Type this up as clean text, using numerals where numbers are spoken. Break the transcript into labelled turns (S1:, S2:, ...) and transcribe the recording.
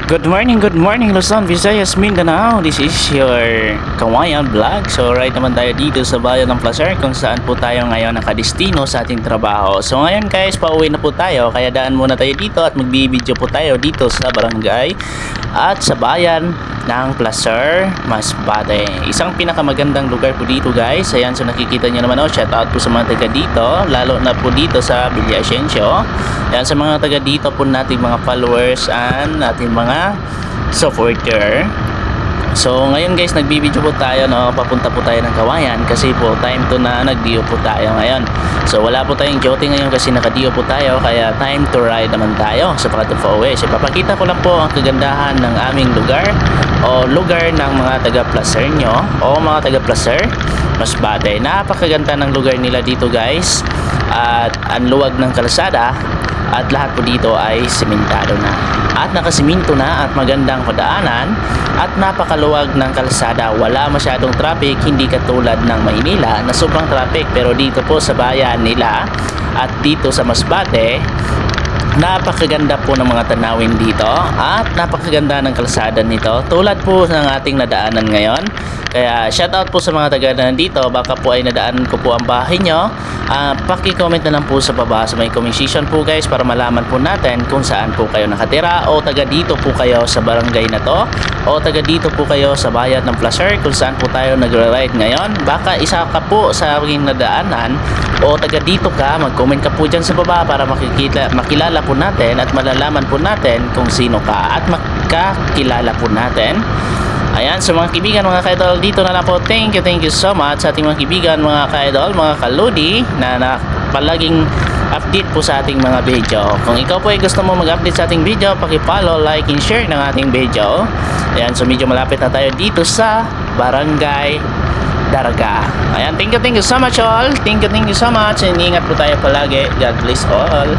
S1: Good morning Luzon, Visayas, Mindanao. This is your Kawayan Vlog. So right naman tayo dito sa bayan ng Placer kung saan po tayo ngayon nakadestino sa ating trabaho. So ngayon guys, pauwi na po tayo. Kaya daan muna tayo dito at magbibideo po tayo dito sa barangay at sa bayan ng Placer, Masbate. Isang pinakamagandang lugar po dito guys. Ayan, so nakikita nyo naman, shout out po sa mga taga dito, lalo na po dito sa Villa Ascencio. Ayan, sa mga taga dito po nating mga followers and nating mga supporter. So ngayon guys, nagbibideo po tayo, papunta po tayo ng Kawayan kasi po time to na nagdio po tayo ngayon. So wala po tayong duty ngayon kasi nakadio po tayo, kaya time to ride naman tayo sa Pakatufawe. So papakita ko lang po ang kagandahan ng aming lugar o lugar ng mga taga Placer nyo o mga taga Placer Masbate. Napakaganda ng lugar nila dito guys, at ang luwag ng kalsada at lahat po dito ay sementado na at nakasiminto na at magandang padaanan at napakaluwag ng kalsada. Wala masyadong traffic, hindi katulad ng Maynila na sobrang traffic, pero dito po sa bayan nila at dito sa Masbate, napakaganda po ng mga tanawin dito at napakaganda ng kalsada nito tulad po ng ating nadaanan ngayon. Kaya shoutout po sa mga taga nandito. Baka po ay nadaanan ko po ang bahay nyo. Paki-comment na lang po sa baba sa may comment section po guys, para malaman po natin kung saan po kayo nakatira, o taga dito po kayo sa barangay na to, o taga dito po kayo sa bayan ng Placer kung saan po tayo nagre-ride ngayon. Baka isa ka po sa aking nadaanan o taga dito ka, mag-comment ka po dyan sa baba para makilala po natin at malalaman po natin kung sino ka at makakilala po natin. Ayan, so mga kaibigan, mga ka-idol, dito na lang po. Thank you so much sa ating mga kaibigan, mga ka-idol, mga kaludi na palaging update po sa ating mga video. Kung ikaw po ay gusto mo mag-update sa ating video, paki-follow, like, and share ng ating video. Ayan, so medyo malapit na tayo dito sa Barangay Daraga. Ayan, thank you so much all. Thank you so much, and ingat po tayo palagi. God bless all.